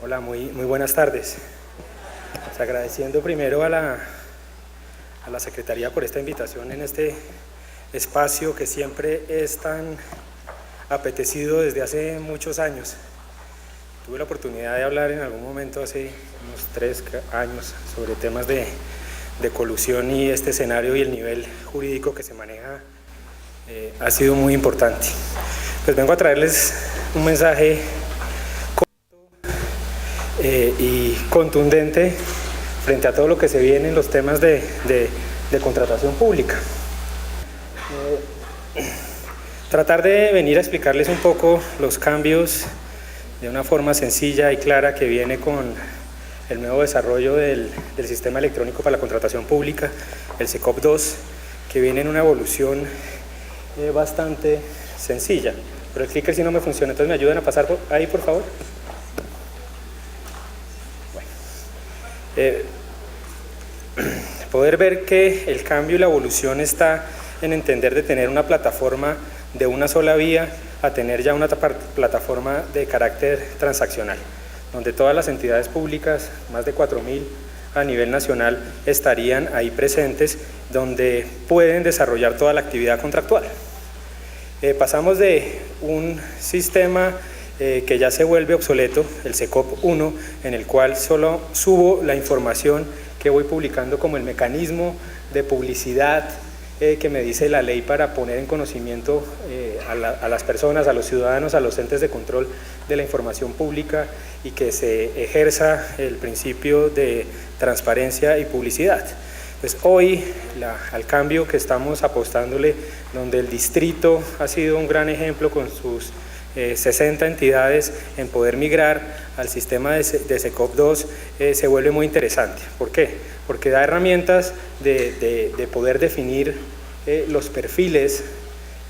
Hola, muy buenas tardes. Pues agradeciendo primero a la Secretaría por esta invitación en este espacio que siempre es tan apetecido desde hace muchos años. Tuve la oportunidad de hablar en algún momento hace unos 3 años sobre temas de colusión, y este escenario y el nivel jurídico que se maneja ha sido muy importante. Pues vengo a traerles un mensaje y contundente frente a todo lo que se viene en los temas de contratación pública. Tratar de venir a explicarles un poco los cambios de una forma sencilla y clara que viene con el nuevo desarrollo del sistema electrónico para la contratación pública, el SECOP 2, que viene en una evolución bastante sencilla. Pero el clicker sí no me funciona, entonces me ayudan a pasar ahí, por favor. Poder ver que el cambio y la evolución está en entender de tener una plataforma de una sola vía a tener ya una plataforma de carácter transaccional, donde todas las entidades públicas, más de 4.000 a nivel nacional, estarían ahí presentes, donde pueden desarrollar toda la actividad contractual. Pasamos de un sistema que ya se vuelve obsoleto, el SECOP 1, en el cual solo subo la información que voy publicando como el mecanismo de publicidad que me dice la ley para poner en conocimiento a las personas, a los ciudadanos, a los entes de control de la información pública, y que se ejerza el principio de transparencia y publicidad. Pues hoy, al cambio que estamos apostándole, donde el distrito ha sido un gran ejemplo con sus 60 entidades en poder migrar al sistema de SECOP 2, se vuelve muy interesante. ¿Por qué? Porque da herramientas de poder definir los perfiles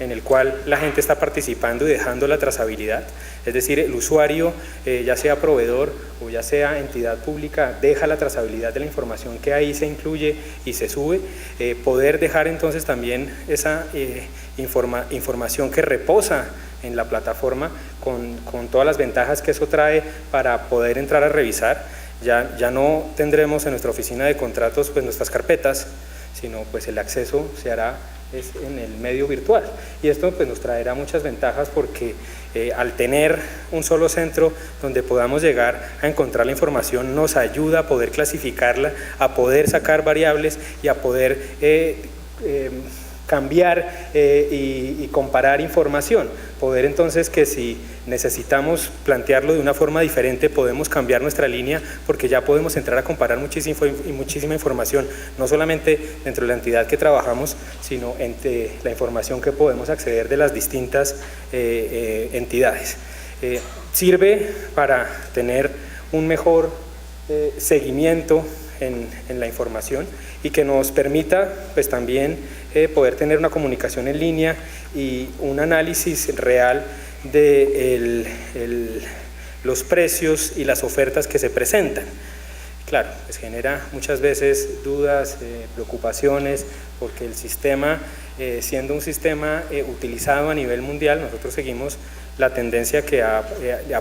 en el cual la gente está participando y dejando la trazabilidad. Es decir, el usuario, ya sea proveedor o ya sea entidad pública, deja la trazabilidad de la información que ahí se incluye y se sube. Poder dejar entonces también esa información que reposa en la plataforma con todas las ventajas que eso trae para poder entrar a revisar. Ya no tendremos en nuestra oficina de contratos pues nuestras carpetas, sino pues el acceso se hará en el medio virtual, y esto pues nos traerá muchas ventajas, porque al tener un solo centro donde podamos llegar a encontrar la información, nos ayuda a poder clasificarla, a poder sacar variables y a poder cambiar y comparar información, poder entonces que si necesitamos plantearlo de una forma diferente, podemos cambiar nuestra línea, porque ya podemos entrar a comparar muchísima información, no solamente dentro de la entidad que trabajamos, sino entre la información que podemos acceder de las distintas entidades. Sirve para tener un mejor seguimiento en la información, y que nos permita pues también poder tener una comunicación en línea y un análisis real de los precios y las ofertas que se presentan. Claro, pues genera muchas veces dudas, preocupaciones, porque el sistema, siendo un sistema utilizado a nivel mundial, nosotros seguimos la tendencia que ha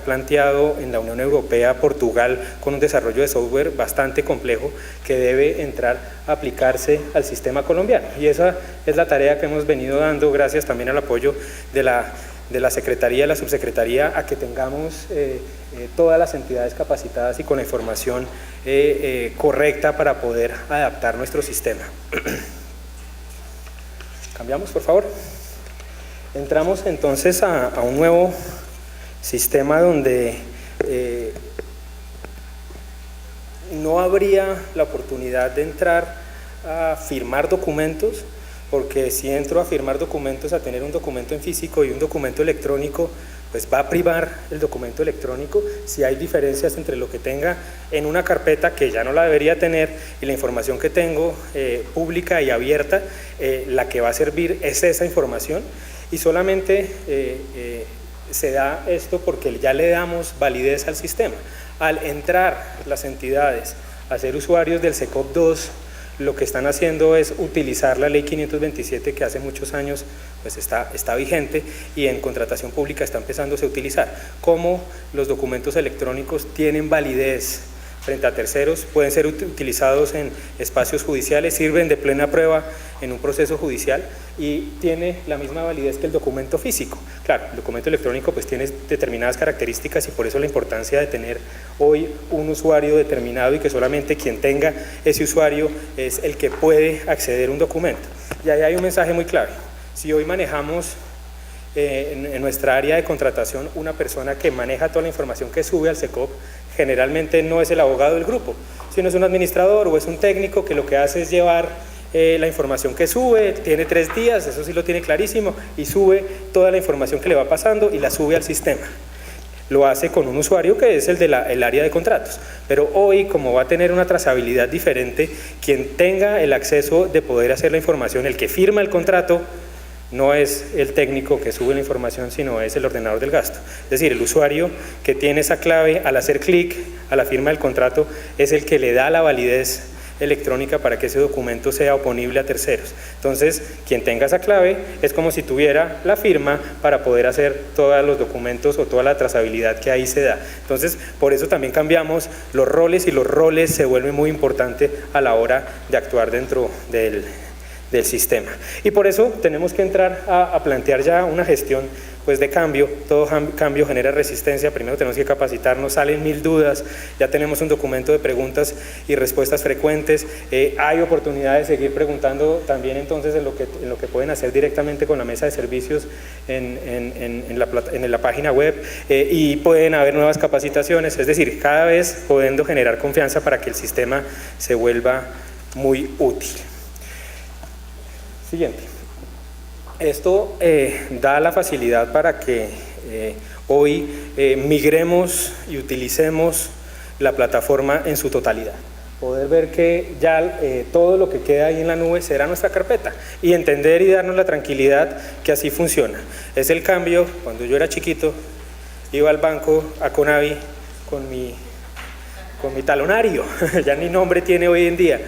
planteado en la Unión Europea Portugal, con un desarrollo de software bastante complejo que debe entrar a aplicarse al sistema colombiano, y esa es la tarea que hemos venido dando, gracias también al apoyo de la Secretaría, la Subsecretaría, a que tengamos todas las entidades capacitadas y con la información correcta para poder adaptar nuestro sistema. Cambiamos, por favor. Entramos entonces a un nuevo sistema donde no habría la oportunidad de entrar a firmar documentos, porque si entro a firmar documentos, a tener un documento en físico y un documento electrónico, pues va a privar el documento electrónico si hay diferencias entre lo que tenga en una carpeta, que ya no la debería tener, y la información que tengo pública y abierta. La que va a servir es esa información, y solamente se da esto porque ya le damos validez al sistema. Al entrar las entidades a ser usuarios del SECOP 2, lo que están haciendo es utilizar la ley 527 que hace muchos años pues está vigente y en contratación pública está empezándose a utilizar. Cómo los documentos electrónicos tienen validez frente a terceros, pueden ser utilizados en espacios judiciales, sirven de plena prueba en un proceso judicial y tiene la misma validez que el documento físico. Claro, el documento electrónico pues tiene determinadas características y por eso la importancia de tener hoy un usuario determinado y que solamente quien tenga ese usuario es el que puede acceder a un documento. Y ahí hay un mensaje muy clave. Si hoy manejamos en nuestra área de contratación una persona que maneja toda la información que sube al SECOP, generalmente no es el abogado del grupo, sino es un administrador o es un técnico que lo que hace es llevar la información que sube, tiene 3 días, eso sí lo tiene clarísimo, y sube toda la información que le va pasando y la sube al sistema. Lo hace con un usuario que es el área de contratos, pero hoy como va a tener una trazabilidad diferente, quien tenga el acceso de poder hacer la información, el que firma el contrato, no es el técnico que sube la información, sino es el ordenador del gasto. Es decir, el usuario que tiene esa clave, al hacer clic a la firma del contrato, es el que le da la validez electrónica para que ese documento sea oponible a terceros. Entonces, quien tenga esa clave es como si tuviera la firma para poder hacer todos los documentos o toda la trazabilidad que ahí se da. Entonces, por eso también cambiamos los roles y los roles se vuelven muy importantes a la hora de actuar dentro del sistema. Y por eso tenemos que entrar a plantear ya una gestión pues de cambio. Todo cambio genera resistencia, primero tenemos que capacitarnos, salen 1000 dudas, ya tenemos un documento de preguntas y respuestas frecuentes, hay oportunidad de seguir preguntando también entonces en lo que pueden hacer directamente con la mesa de servicios en la página web y pueden haber nuevas capacitaciones, es decir, cada vez pudiendo generar confianza para que el sistema se vuelva muy útil. Siguiente. Esto da la facilidad para que hoy migremos y utilicemos la plataforma en su totalidad. Poder ver que ya todo lo que queda ahí en la nube será nuestra carpeta y entender y darnos la tranquilidad que así funciona. Es el cambio, cuando yo era chiquito, iba al banco, a Conavi, con mi talonario, ya ni nombre tiene hoy en día,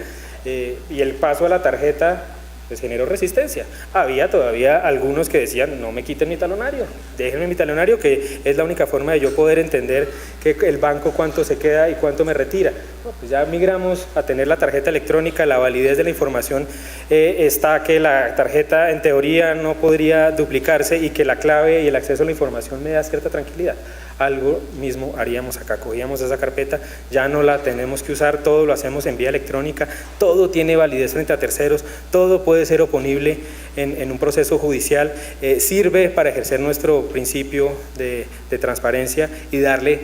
y el paso a la tarjeta pues generó resistencia. Había todavía algunos que decían, no me quiten mi talonario, déjenme mi talonario, que es la única forma de yo poder entender que el banco cuánto se queda y cuánto me retira. Bueno, pues ya migramos a tener la tarjeta electrónica, la validez de la información está que la tarjeta en teoría no podría duplicarse y que la clave y el acceso a la información me da cierta tranquilidad. Algo mismo haríamos acá, cogíamos esa carpeta, ya no la tenemos que usar, todo lo hacemos en vía electrónica, todo tiene validez frente a terceros, todo puede ser oponible en un proceso judicial, sirve para ejercer nuestro principio de transparencia y darle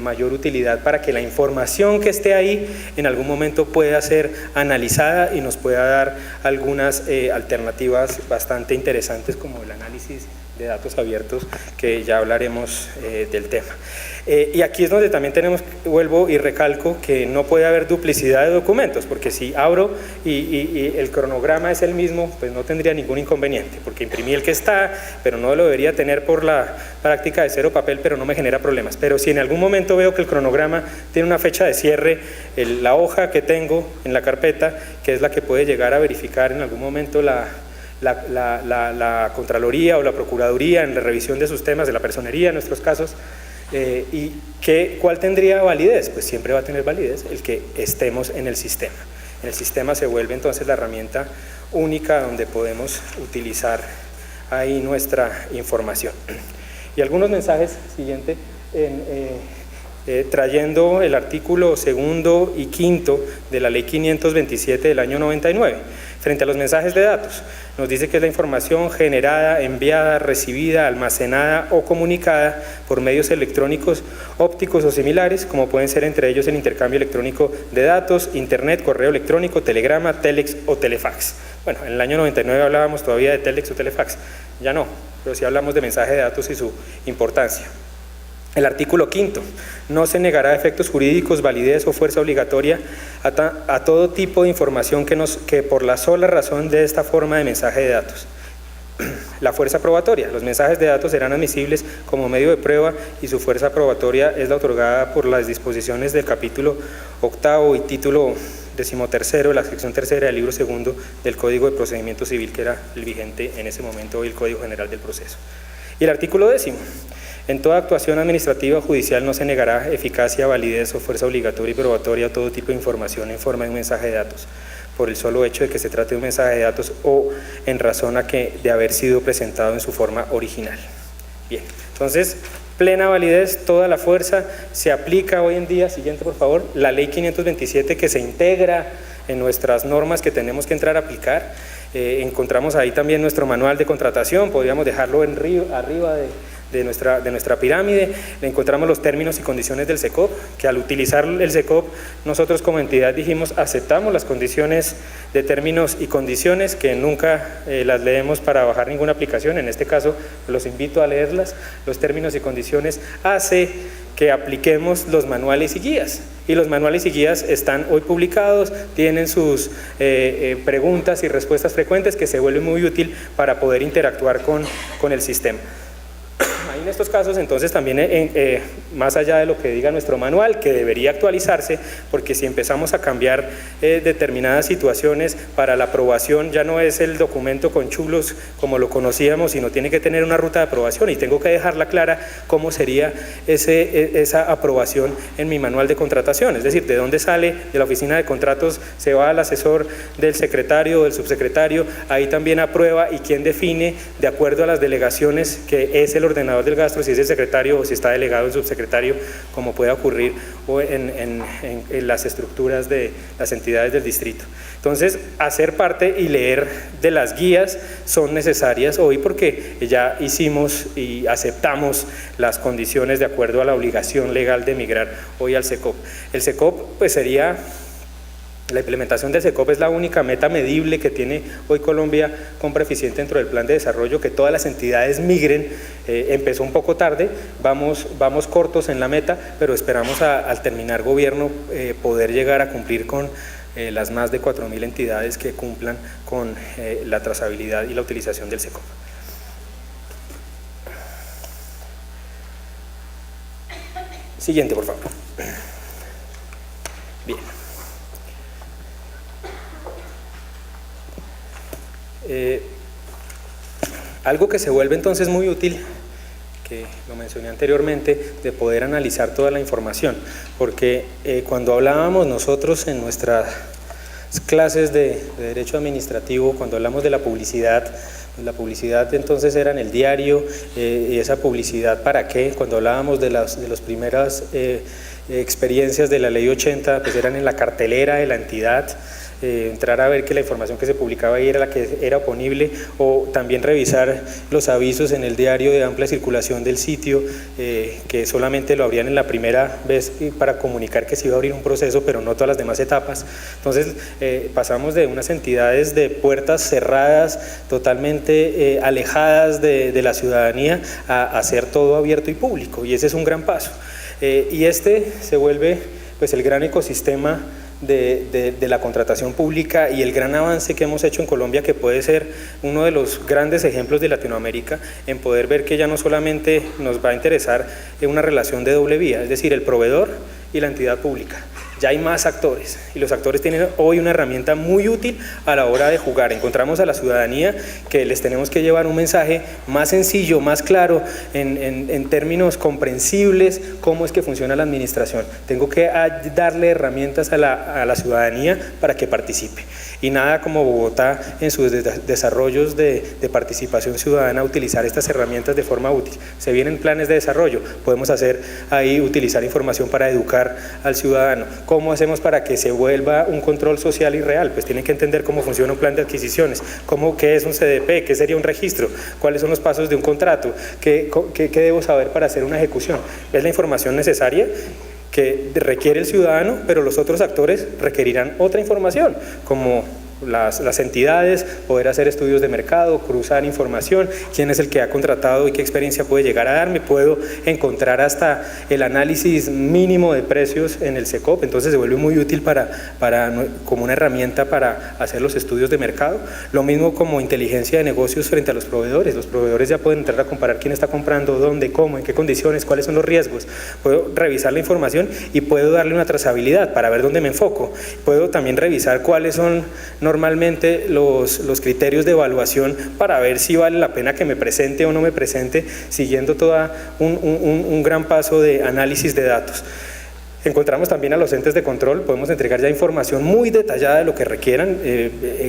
mayor utilidad para que la información que esté ahí en algún momento pueda ser analizada y nos pueda dar algunas alternativas bastante interesantes como el análisis de datos abiertos, que ya hablaremos del tema. Y aquí es donde también tenemos, vuelvo y recalco, que no puede haber duplicidad de documentos, porque si abro y el cronograma es el mismo, pues no tendría ningún inconveniente, porque imprimí el que está, pero no lo debería tener por la práctica de cero papel, pero no me genera problemas. Pero si en algún momento veo que el cronograma tiene una fecha de cierre, la hoja que tengo en la carpeta, que es la que puede llegar a verificar en algún momento la Contraloría o la Procuraduría en la revisión de sus temas, de la personería en nuestros casos, y ¿cuál tendría validez? Pues siempre va a tener validez el que estemos en el sistema. En el sistema se vuelve entonces la herramienta única donde podemos utilizar ahí nuestra información. Y algunos mensajes, siguiente, trayendo el artículo 2º y 5º de la ley 527 del año 99. Frente a los mensajes de datos, nos dice que es la información generada, enviada, recibida, almacenada o comunicada por medios electrónicos, ópticos o similares, como pueden ser entre ellos el intercambio electrónico de datos, internet, correo electrónico, telegrama, telex o telefax. Bueno, en el año 99 hablábamos todavía de telex o telefax, ya no, pero sí hablamos de mensaje de datos y su importancia. El artículo 5º, no se negará efectos jurídicos, validez o fuerza obligatoria a todo tipo de información que por la sola razón de esta forma de mensaje de datos. La fuerza probatoria, los mensajes de datos serán admisibles como medio de prueba y su fuerza probatoria es la otorgada por las disposiciones del capítulo 8º y título 13º, la sección 3ª del libro 2 del Código de Procedimiento Civil, que era el vigente en ese momento, hoy el Código General del Proceso. Y el artículo 10: en toda actuación administrativa o judicial no se negará eficacia, validez o fuerza obligatoria y probatoria a todo tipo de información en forma de un mensaje de datos, por el solo hecho de que se trate de un mensaje de datos o en razón de haber sido presentado en su forma original. Bien, entonces, plena validez, toda la fuerza, se aplica hoy en día, siguiente por favor, la ley 527 que se integra en nuestras normas que tenemos que entrar a aplicar. Encontramos ahí también nuestro manual de contratación, podríamos dejarlo arriba de nuestra pirámide. Encontramos los términos y condiciones del SECOP, que al utilizar el SECOP nosotros como entidad dijimos aceptamos las condiciones de términos y condiciones, que nunca las leemos para bajar ninguna aplicación. En este caso los invito a leerlas. Los términos y condiciones hace que apliquemos los manuales y guías, y los manuales y guías están hoy publicados, tienen sus preguntas y respuestas frecuentes que se vuelven muy útil para poder interactuar con el sistema. Ahí en estos casos entonces también más allá de lo que diga nuestro manual, que debería actualizarse, porque si empezamos a cambiar determinadas situaciones para la aprobación, ya no es el documento con chulos como lo conocíamos, sino tiene que tener una ruta de aprobación, y tengo que dejarla clara cómo sería esa aprobación en mi manual de contratación, es decir, de dónde sale de la oficina de contratos, se va al asesor del secretario o del subsecretario, ahí también aprueba, y quién define de acuerdo a las delegaciones, que es el ordenador del gasto, si es el secretario o si está delegado el subsecretario, como puede ocurrir en las estructuras de las entidades del distrito. Entonces, hacer parte y leer de las guías son necesarias hoy, porque ya hicimos y aceptamos las condiciones de acuerdo a la obligación legal de migrar hoy al SECOP. El SECOP pues sería... La implementación del SECOP es la única meta medible que tiene hoy Colombia compra eficiente dentro del plan de desarrollo, que todas las entidades migren. Empezó un poco tarde, vamos cortos en la meta, pero esperamos al terminar gobierno poder llegar a cumplir con las más de 4.000 entidades que cumplan con la trazabilidad y la utilización del SECOP. Siguiente, por favor. Bien. Algo que se vuelve entonces muy útil, que lo mencioné anteriormente, de poder analizar toda la información, porque cuando hablábamos nosotros en nuestras clases de Derecho Administrativo, cuando hablamos de la publicidad entonces era en el diario, y esa publicidad ¿para qué? Cuando hablábamos de las primeras experiencias de la Ley 80, pues eran en la cartelera de la entidad, entrar a ver que la información que se publicaba ahí era la que era oponible, o también revisar los avisos en el diario de amplia circulación del sitio, que solamente lo abrían en la primera vez para comunicar que se iba a abrir un proceso, pero no todas las demás etapas. Entonces pasamos de unas entidades de puertas cerradas, totalmente alejadas de la ciudadanía, a hacer todo abierto y público, y ese es un gran paso. Y este se vuelve pues el gran ecosistema de la contratación pública, y el gran avance que hemos hecho en Colombia, que puede ser uno de los grandes ejemplos de Latinoamérica, en poder ver que ya no solamente nos va a interesar una relación de doble vía, es decir, el proveedor y la entidad pública. Ya hay más actores, y los actores tienen hoy una herramienta muy útil a la hora de jugar. Encontramos a la ciudadanía que les tenemos que llevar un mensaje más sencillo, más claro, en términos comprensibles, cómo es que funciona la administración. Tengo que darle herramientas a la ciudadanía para que participe. Y nada como Bogotá en sus desarrollos de participación ciudadana utilizar estas herramientas de forma útil. Se vienen planes de desarrollo, podemos hacer ahí, utilizar información para educar al ciudadano. ¿Cómo hacemos para que se vuelva un control social y real? Pues tienen que entender cómo funciona un plan de adquisiciones, qué es un CDP, qué sería un registro, cuáles son los pasos de un contrato, qué debo saber para hacer una ejecución. Es la información necesaria que requiere el ciudadano, pero los otros actores requerirán otra información, como las entidades, poder hacer estudios de mercado, cruzar información, quién es el que ha contratado y qué experiencia puede llegar a darme, puedo encontrar hasta el análisis mínimo de precios en el SECOP, entonces se vuelve muy útil como una herramienta para hacer los estudios de mercado. Lo mismo como inteligencia de negocios frente a los proveedores ya pueden entrar a comparar quién está comprando, dónde, cómo, en qué condiciones, cuáles son los riesgos, puedo revisar la información y puedo darle una trazabilidad para ver dónde me enfoco, puedo también revisar cuáles son normalmente los criterios de evaluación para ver si vale la pena que me presente o no me presente, siguiendo todo un gran paso de análisis de datos. Encontramos también a los entes de control, podemos entregar ya información muy detallada de lo que requieran.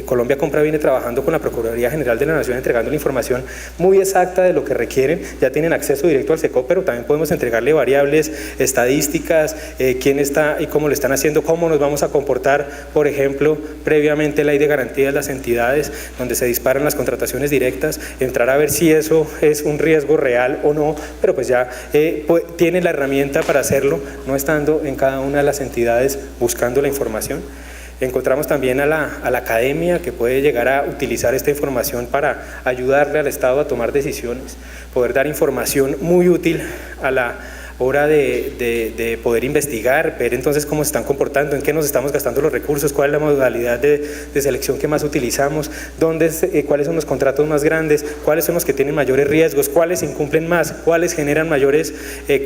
Colombia Compra viene trabajando con la Procuraduría General de la Nación entregando la información muy exacta de lo que requieren, ya tienen acceso directo al SECOP, pero también podemos entregarle variables, estadísticas, quién está y cómo lo están haciendo, cómo nos vamos a comportar, por ejemplo, previamente ley de garantía de las entidades, donde se disparan las contrataciones directas, entrar a ver si eso es un riesgo real o no, pero pues ya tiene la herramienta para hacerlo, no estando en cada una de las entidades buscando la información. Encontramos también a la academia que puede llegar a utilizar esta información para ayudarle al Estado a tomar decisiones, poder dar información muy útil a la hora de poder investigar, ver entonces cómo se están comportando, en qué nos estamos gastando los recursos, cuál es la modalidad de selección que más utilizamos, cuáles son los contratos más grandes, cuáles son los que tienen mayores riesgos, cuáles incumplen más, cuáles generan mayores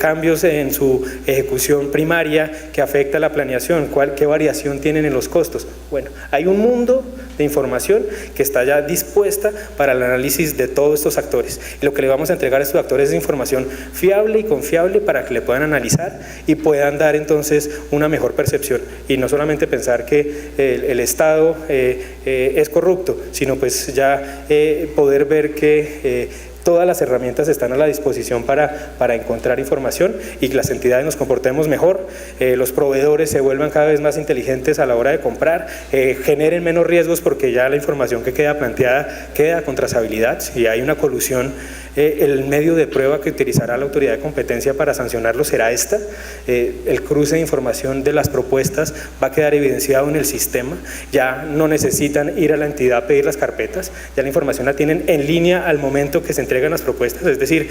cambios en su ejecución primaria que afecta a la planeación, qué variación tienen en los costos. Bueno, hay un mundo de información que está ya dispuesta para el análisis de todos estos actores, y lo que le vamos a entregar a estos actores es información fiable y confiable para que le puedan analizar y puedan dar entonces una mejor percepción, y no solamente pensar que el Estado es corrupto, sino pues ya poder ver que todas las herramientas están a la disposición para encontrar información y que las entidades nos comportemos mejor, los proveedores se vuelvan cada vez más inteligentes a la hora de comprar, generen menos riesgos porque ya la información que queda planteada queda con trazabilidad. Si hay una colusión, el medio de prueba que utilizará la autoridad de competencia para sancionarlo será esta, el cruce de información de las propuestas va a quedar evidenciado en el sistema, ya no necesitan ir a la entidad a pedir las carpetas, ya la información la tienen en línea al momento que se entregan las propuestas, es decir,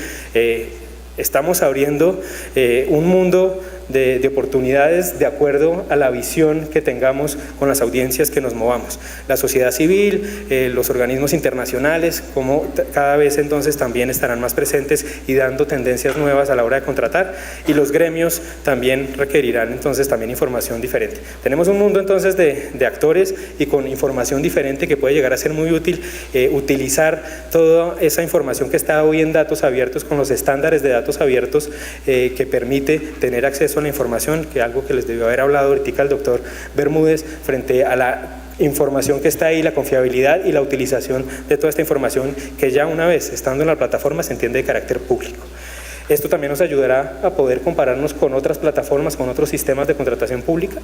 estamos abriendo un mundo de oportunidades de acuerdo a la visión que tengamos con las audiencias que nos movamos. La sociedad civil, los organismos internacionales, como cada vez entonces también estarán más presentes y dando tendencias nuevas a la hora de contratar, y los gremios también requerirán entonces también información diferente. Tenemos un mundo entonces de actores y con información diferente que puede llegar a ser muy útil, utilizar toda esa información que está hoy en datos abiertos con los estándares de datos abiertos que permite tener acceso a la información, que algo que les debió haber hablado ahorita el doctor Bermúdez, frente a la información que está ahí, la confiabilidad y la utilización de toda esta información que ya una vez estando en la plataforma se entiende de carácter público. Esto también nos ayudará a poder compararnos con otras plataformas, con otros sistemas de contratación pública,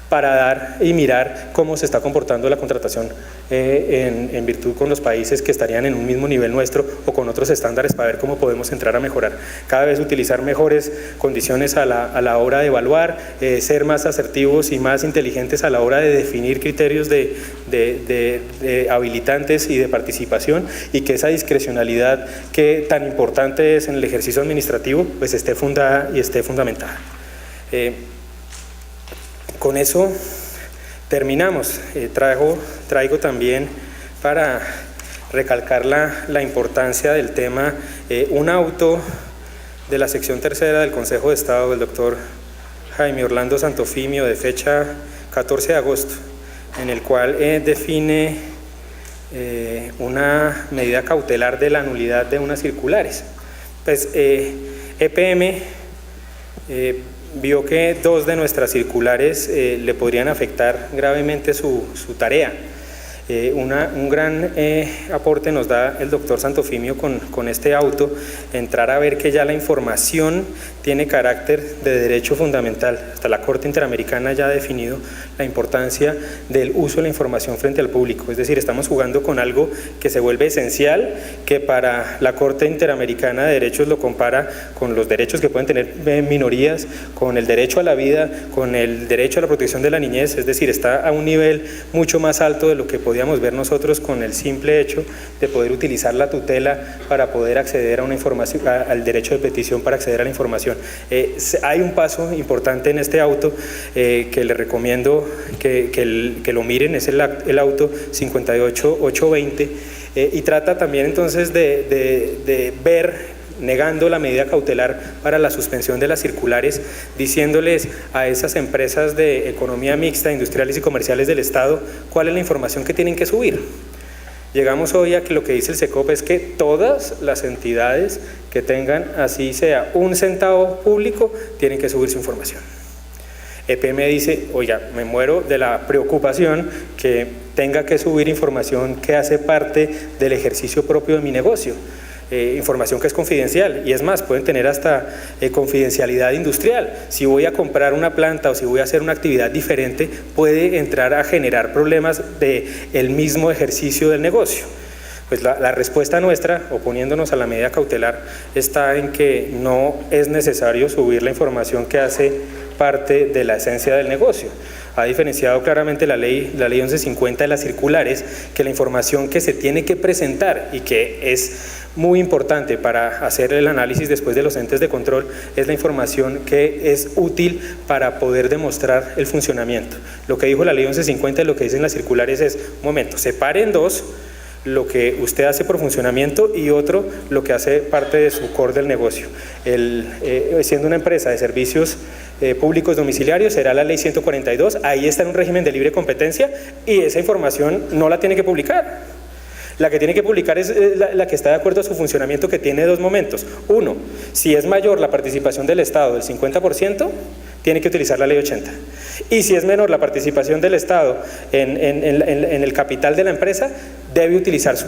para dar y mirar cómo se está comportando la contratación en virtud con los países que estarían en un mismo nivel nuestro o con otros estándares, para ver cómo podemos entrar a mejorar. Cada vez utilizar mejores condiciones a la hora de evaluar, ser más asertivos y más inteligentes a la hora de definir criterios de habilitantes y de participación, y que esa discrecionalidad que tan importante es en el ejercicio administrativo pues esté fundada y esté fundamentada. Con eso terminamos. Traigo también para recalcar la importancia del tema un auto de la sección tercera del Consejo de Estado del doctor Jaime Orlando Santofimio de fecha 14 de agosto, en el cual define una medida cautelar de la nulidad de unas circulares. Pues EPM vio que 2 de nuestras circulares le podrían afectar gravemente su tarea. Un gran aporte nos da el doctor Santofimio con este auto, entrar a ver que ya la información tiene carácter de derecho fundamental. Hasta la Corte Interamericana ya ha definido la importancia del uso de la información frente al público, es decir, estamos jugando con algo que se vuelve esencial, que para la Corte Interamericana de Derechos lo compara con los derechos que pueden tener minorías, con el derecho a la vida, con el derecho a la protección de la niñez, es decir, está a un nivel mucho más alto de lo que podíamos ver nosotros con el simple hecho de poder utilizar la tutela para poder acceder a una información, al derecho de petición para acceder a la información. Hay un paso importante en este auto que les recomiendo que lo miren, es el auto 58820 y trata también entonces de ver, negando la medida cautelar para la suspensión de las circulares, diciéndoles a esas empresas de economía mixta, industriales y comerciales del Estado, cuál es la información que tienen que subir. Llegamos hoy a que lo que dice el SECOP es que todas las entidades que tengan, así sea un centavo público, tienen que subir su información. EPM dice, oiga, me muero de la preocupación que tenga que subir información que hace parte del ejercicio propio de mi negocio. Información que es confidencial, y es más, pueden tener hasta confidencialidad industrial. Si voy a comprar una planta o si voy a hacer una actividad diferente, puede entrar a generar problemas del mismo ejercicio del negocio. Pues la respuesta nuestra, oponiéndonos a la medida cautelar, está en que no es necesario subir la información que hace parte de la esencia del negocio. Ha diferenciado claramente la ley 1150 de las circulares, que la información que se tiene que presentar y que es muy importante para hacer el análisis después de los entes de control es la información que es útil para poder demostrar el funcionamiento. Lo que dijo la ley 1150 y lo que dicen las circulares es, un momento, separe en dos lo que usted hace por funcionamiento y otro lo que hace parte de su core del negocio. Siendo una empresa de servicios públicos domiciliarios será la ley 142, ahí está en un régimen de libre competencia y esa información no la tiene que publicar. La que tiene que publicar es la que está de acuerdo a su funcionamiento, que tiene dos momentos. Uno, si es mayor la participación del Estado del 50%, tiene que utilizar la ley 80. Y si es menor la participación del Estado en el capital de la empresa,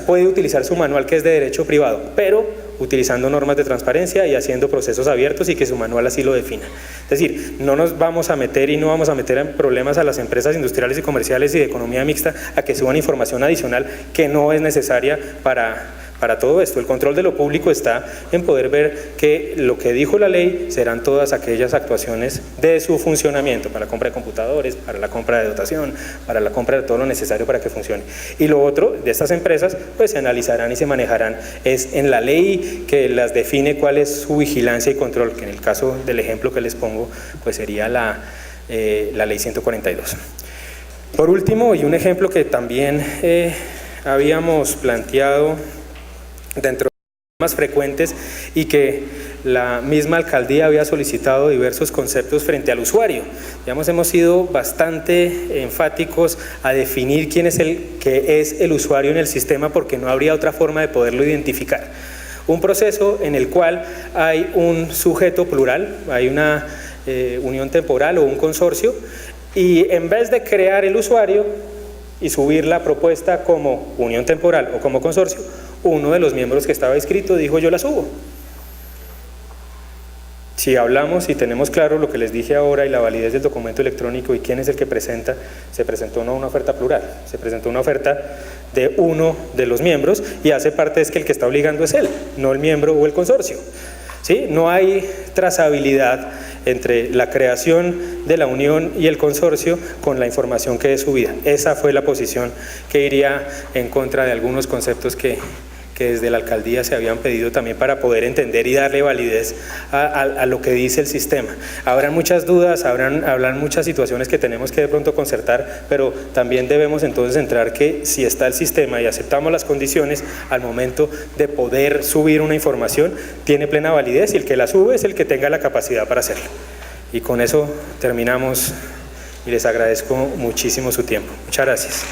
puede utilizar su manual, que es de derecho privado, pero utilizando normas de transparencia y haciendo procesos abiertos y que su manual así lo defina. Es decir, no nos vamos a meter y no vamos a meter en problemas a las empresas industriales y comerciales y de economía mixta a que suban información adicional que no es necesaria para todo esto. El control de lo público está en poder ver que lo que dijo la ley serán todas aquellas actuaciones de su funcionamiento, para la compra de computadores, para la compra de dotación, para la compra de todo lo necesario para que funcione. Y lo otro de estas empresas, pues se analizarán y se manejarán es en la ley que las define cuál es su vigilancia y control, que en el caso del ejemplo que les pongo, pues sería la ley 142. Por último, y un ejemplo que también habíamos planteado dentro de los más frecuentes y que la misma alcaldía había solicitado diversos conceptos frente al usuario. Digamos, hemos sido bastante enfáticos a definir quién es el usuario en el sistema, porque no habría otra forma de poderlo identificar. Un proceso en el cual hay un sujeto plural, hay una unión temporal o un consorcio, y en vez de crear el usuario y subir la propuesta como unión temporal o como consorcio, uno de los miembros que estaba inscrito dijo: yo la subo. Si hablamos y tenemos claro lo que les dije ahora y la validez del documento electrónico y quién es el que presenta, se presentó no una oferta plural, se presentó una oferta de uno de los miembros y hace parte es que el que está obligando es él, no el miembro o el consorcio. ¿Sí? No hay trazabilidad entre la creación de la unión y el consorcio con la información que es subida. Esa fue la posición que iría en contra de algunos conceptos que desde la alcaldía se habían pedido también para poder entender y darle validez a lo que dice el sistema. Habrán muchas dudas, habrán muchas situaciones que tenemos que de pronto concertar, pero también debemos entonces entrar que si está el sistema y aceptamos las condiciones, al momento de poder subir una información, tiene plena validez y el que la sube es el que tenga la capacidad para hacerlo. Y con eso terminamos y les agradezco muchísimo su tiempo. Muchas gracias.